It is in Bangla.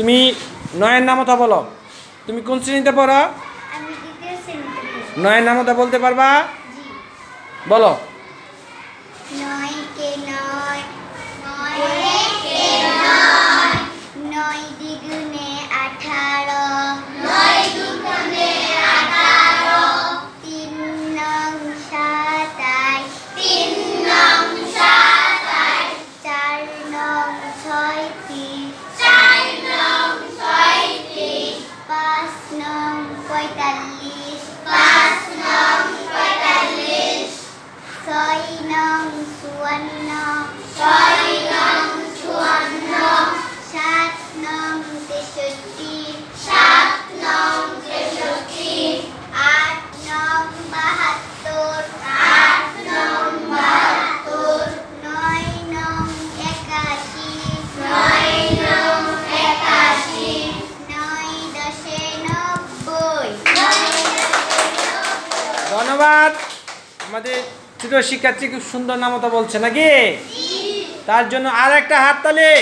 তুমি নয়ের নামতা বলো। তুমি কোন শ্রেণীতে পড়ো? আমি দ্বিতীয় শ্রেণীতে পড়ি। নয়ের নামতা বলতে পারবা? জি। বলো। 9 কে 9 9 কে 9 9 দ্বিগুণে 18 9 দ্বিগুণে 18 3 নং 27 3 নং 27 4 নং 36 4 নং 36 5 নং 45 5 নং 45 6 nong 56 6 nong 56 7 nong 63 7 nong 63 8 nong 72 8 nong 72 9 nong 81 9 nong 81 9 10 90 ধন্যবাদ। আমাদের ছোট শিক্ষার্থী খুব সুন্দর নামতা বলছে নাকি? তার জন্য আর একটা হাততালি।